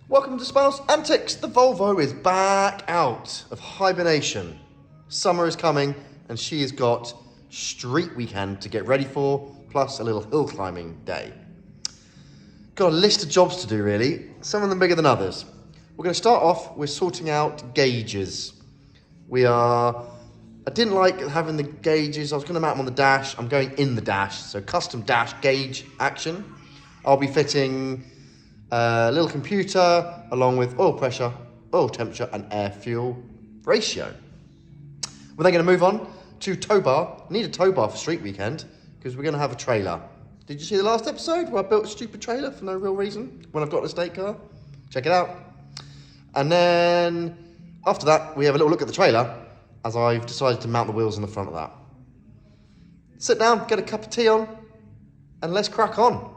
Welcome to Spouse Antics. The Volvo is back out of hibernation. Summer is coming and she has got street weekend to get ready for, plus a little hill climbing day. Got a list of jobs to do really, some of them bigger than others. We're going to start off with sorting out gauges. I didn't like having the gauges. I was going to mount them on the dash. I'm going in the dash, so custom dash gauge action. I'll be fitting a little computer along with oil pressure, oil temperature and air fuel ratio. We're then going to move on to towbar. I need a towbar for street weekend because we're going to have a trailer. Did you see the last episode where I built a stupid trailer for no real reason when I've got an estate car? Check it out. And then after that, we have a little look at the trailer as I've decided to mount the wheels in the front of that. Sit down, get a cup of tea on, and let's crack on.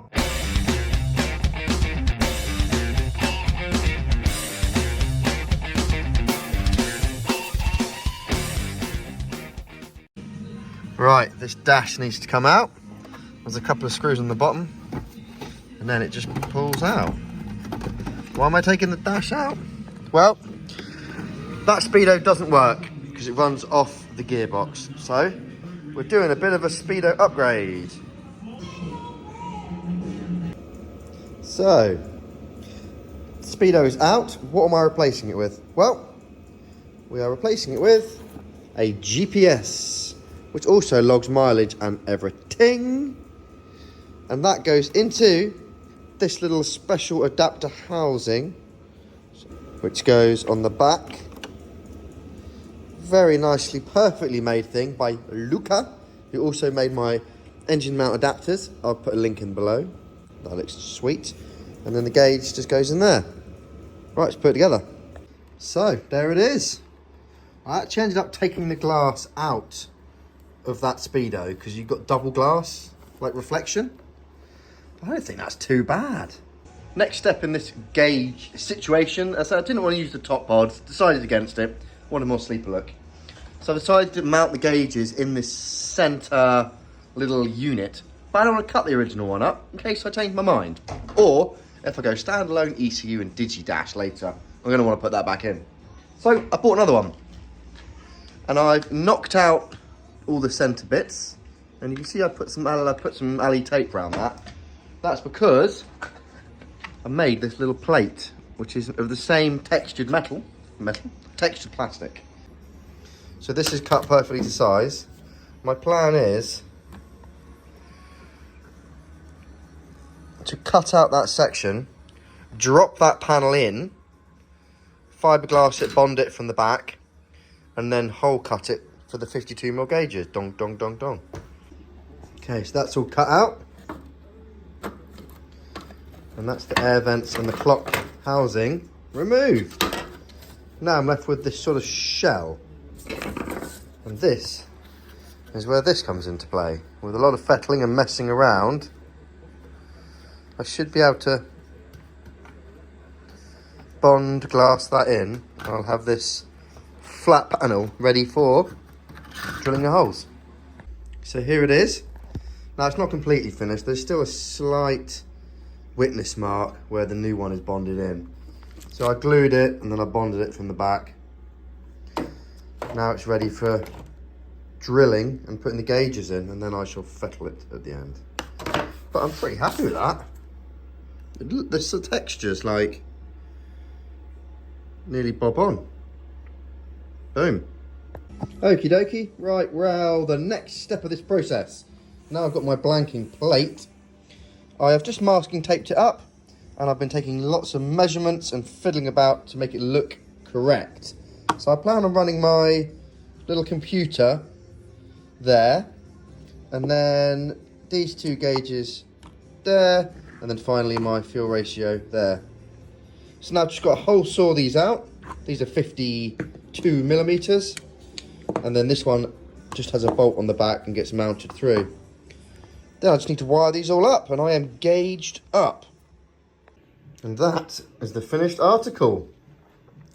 Right, this dash needs to come out. There's a couple of screws on the bottom, and then it just pulls out. Why am I taking the dash out? Well, that speedo doesn't work because it runs off the gearbox. So, we're doing a bit of a speedo upgrade. So, speedo is out. What am I replacing it with? Well, we are replacing it with a GPS, which also logs mileage and everything. And that goes into this little special adapter housing, which goes on the back. Very nicely, perfectly made thing by Luca, who also made my engine mount adapters. I'll put a link in below. That looks sweet. And then the gauge just goes in there. Right, let's put it together. So, there it is. I actually ended up taking the glass out of that speedo because you've got double glass, like reflection. I don't think that's too bad. Next step in this gauge situation, as I didn't want to use the top pods, decided against it, wanted a more sleeper look. So I decided to mount the gauges in this center little unit, but I don't want to cut the original one up in case I change my mind. Or if I go standalone ECU and Digi-Dash later, I'm going to want to put that back in. So I bought another one, and I've knocked out all the center bits, and you can see I put some alley tape around that. That's because I made this little plate, which is of the same textured textured plastic. So this is cut perfectly to size. My plan is to cut out that section, drop that panel in, fiberglass it, bond it from the back, and then hole cut it for the 52mm gauges. Dong, dong, dong, dong. Okay, so that's all cut out. And that's the air vents and the clock housing removed. Now I'm left with this sort of shell. And this is where this comes into play. With a lot of fettling and messing around, I should be able to bond glass that in. I'll have this flat panel ready for drilling the holes. So here it is. Now it's not completely finished. There's still a slight witness mark where the new one is bonded in. So I glued it and then I bonded it from the back. Now it's ready for drilling and putting the gauges in, and then I shall fettle it at the end. But I'm pretty happy with that. The texture's like nearly bob on. Boom. Okie dokie. Right, well, the next step of this process. Now I've got my blanking plate. I have just masking taped it up, and I've been taking lots of measurements and fiddling about to make it look correct. So I plan on running my little computer there, and then these two gauges there, and then finally my fuel ratio there. So now I've just got to hole saw these out. These are 52mm, and then this one just has a bolt on the back and gets mounted through. Then I just need to wire these all up, and I am gauged up. And that is the finished article.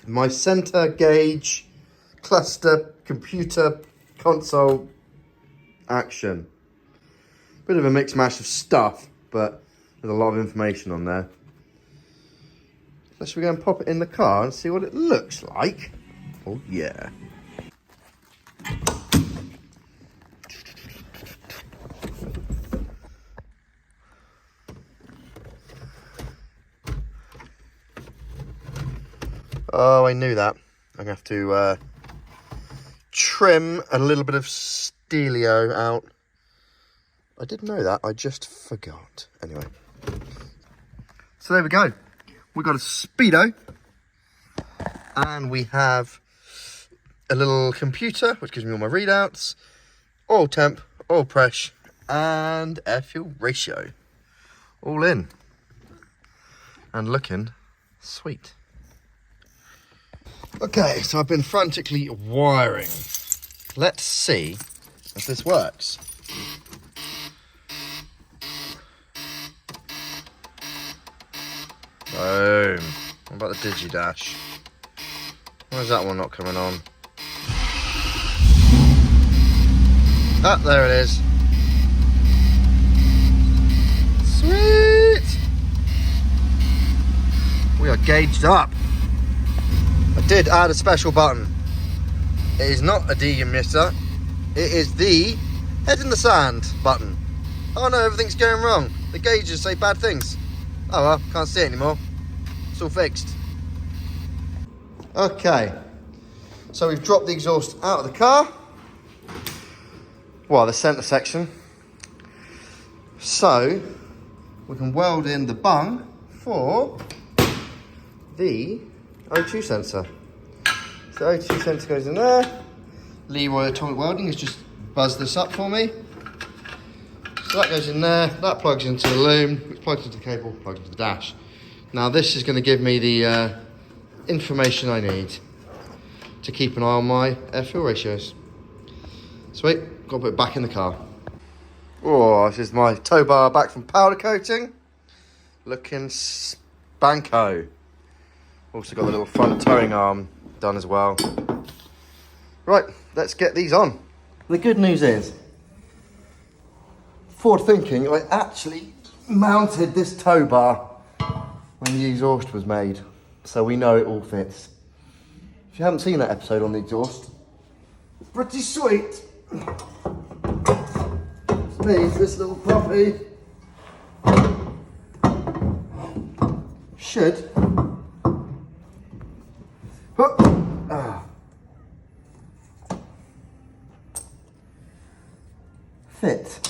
My center gauge cluster computer console action. Bit of a mixed mash of stuff, but there's a lot of information on there. Let's go and pop it in the car and see what it looks like. Oh yeah. Oh, I knew that. I'm gonna have to trim a little bit of steelio out. I did know that, I just forgot. Anyway. So there we go. We got a speedo. And we have a little computer, which gives me all my readouts, oil temp, oil pressure, and air fuel ratio. All in. And looking sweet. Okay, so I've been frantically wiring. Let's see if this works. Boom. What about the Digi-Dash? Why is that one not coming on? Ah, there it is. Sweet! We are gauged up. I did add a special button. It is not a de-emitter. It is the head in the sand button. Oh no, everything's going wrong. The gauges say bad things. Oh well, can't see it anymore. It's all fixed. Okay, so we've dropped the exhaust out of the car. Well, the centre section. So we can weld in the bung for the O2 sensor. So the O2 sensor goes in there. Leroy Atomic Welding has just buzzed this up for me. So that goes in there, that plugs into the loom, which plugs into the cable, plugs into the dash. Now this is going to give me the information I need to keep an eye on my air fuel ratios. Sweet, got to put it back in the car. Oh, this is my tow bar back from powder coating. Looking spanko. Also got the little front towing arm done as well. Right, let's get these on. The good news is, forward thinking, I actually mounted this tow bar when the exhaust was made, so we know it all fits. If you haven't seen that episode on the exhaust, it's pretty sweet. Means this little puppy should fit.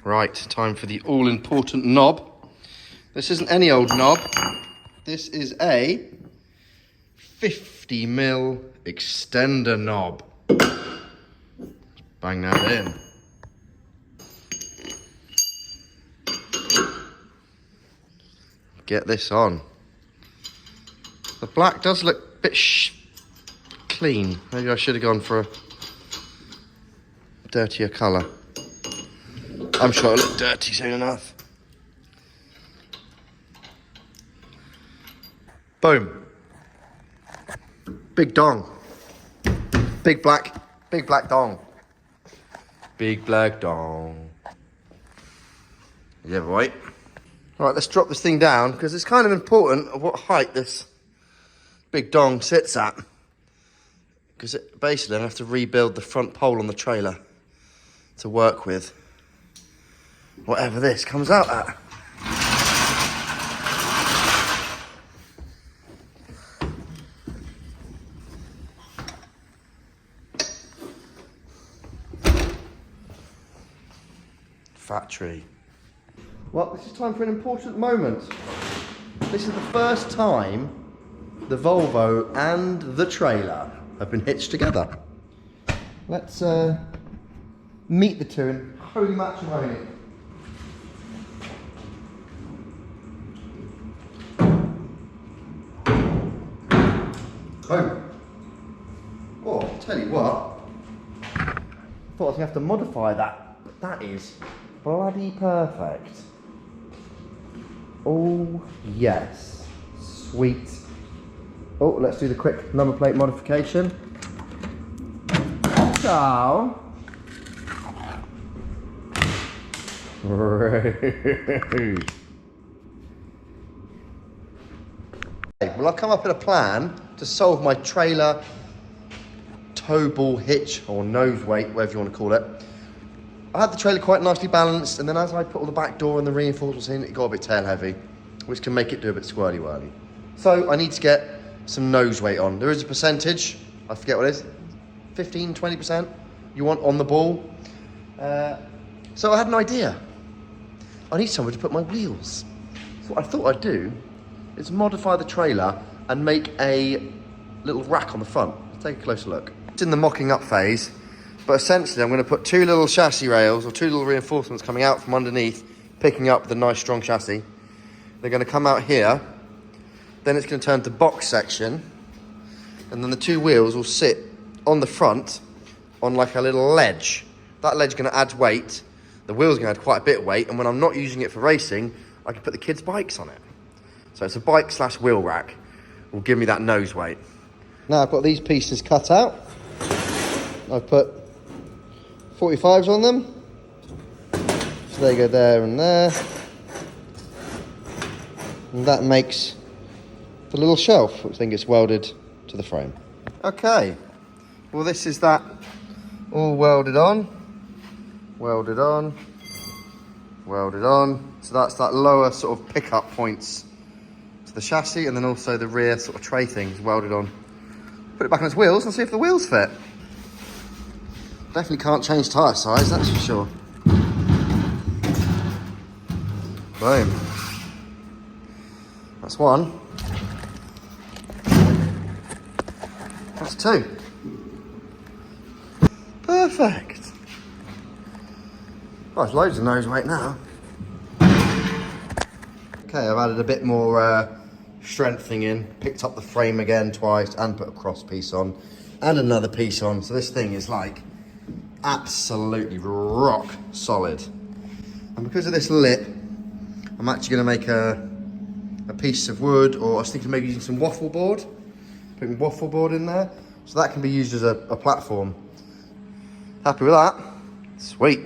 Right, time for the all-important knob. This isn't any old knob. This is a 50mm extender knob. Bang that in. Get this on. The black does look a bit clean. Maybe I should have gone for a dirtier colour. I'm sure it'll look dirty soon enough. Boom. Big dong. Big black dong. Big black dong. Yeah, boy. Alright, let's drop this thing down because it's kind of important of what height this big dong sits at. Because basically I have to rebuild the front pole on the trailer to work with whatever this comes out at. Factory. Well, this is time for an important moment. This is the first time the Volvo and the trailer have been hitched together. Let's meet the two in holy matrimony. Boom. Oh, I'll tell you what. I thought I was going to have to modify that, but that is bloody perfect. Oh, yes. Sweet. Oh, let's do the quick number plate modification. So. Okay, well I've come up with a plan to solve my trailer tow ball hitch or nose weight, whatever you want to call it. I had the trailer quite nicely balanced, and then as I put all the back door and the reinforcements in, it got a bit tail heavy, which can make it do a bit squirly whirly. So I need to get some nose weight on. There is a percentage, I forget what it is, 15, 20% you want on the ball. So I had an idea. I need somewhere to put my wheels. So what I thought I'd do is modify the trailer and make a little rack on the front. Let's take a closer look. It's in the mocking up phase, but essentially I'm going to put two little chassis rails or two little reinforcements coming out from underneath, picking up the nice strong chassis. They're going to come out here, then it's going to turn to box section, and then the two wheels will sit on the front on like a little ledge. That ledge is going to add weight, the wheel's going to add quite a bit of weight, and when I'm not using it for racing, I can put the kids' bikes on it. So it's a bike slash wheel rack, will give me that nose weight. Now I've got these pieces cut out. I've put 45s on them. So they go there and there. And that makes the little shelf, which then gets welded to the frame. Okay, well this is that all welded on, welded on, welded on. So that's that lower sort of pickup points to the chassis, and then also the rear sort of tray things welded on. Put it back on its wheels and see if the wheels fit. Definitely can't change tyre size, that's for sure. Boom. That's one. That's two. Perfect. Oh, there's loads of nose weight now. Okay, I've added a bit more strengthening in, picked up the frame again twice and put a cross piece on and another piece on. So this thing is like absolutely rock solid. And because of this lip, I'm actually going to make a piece of wood, or I was thinking maybe using some waffle board, putting waffle board in there, so that can be used as a platform. Happy with that? Sweet.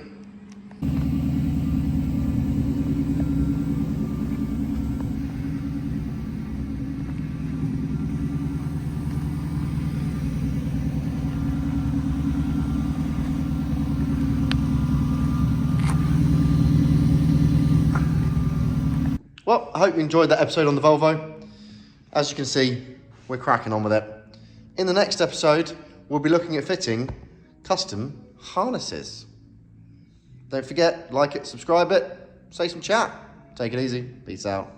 Well, I hope you enjoyed that episode on the Volvo. As you can see, we're cracking on with it. In the next episode, we'll be looking at fitting custom harnesses. Don't forget, like it, subscribe it, say some chat. Take it easy. Peace out.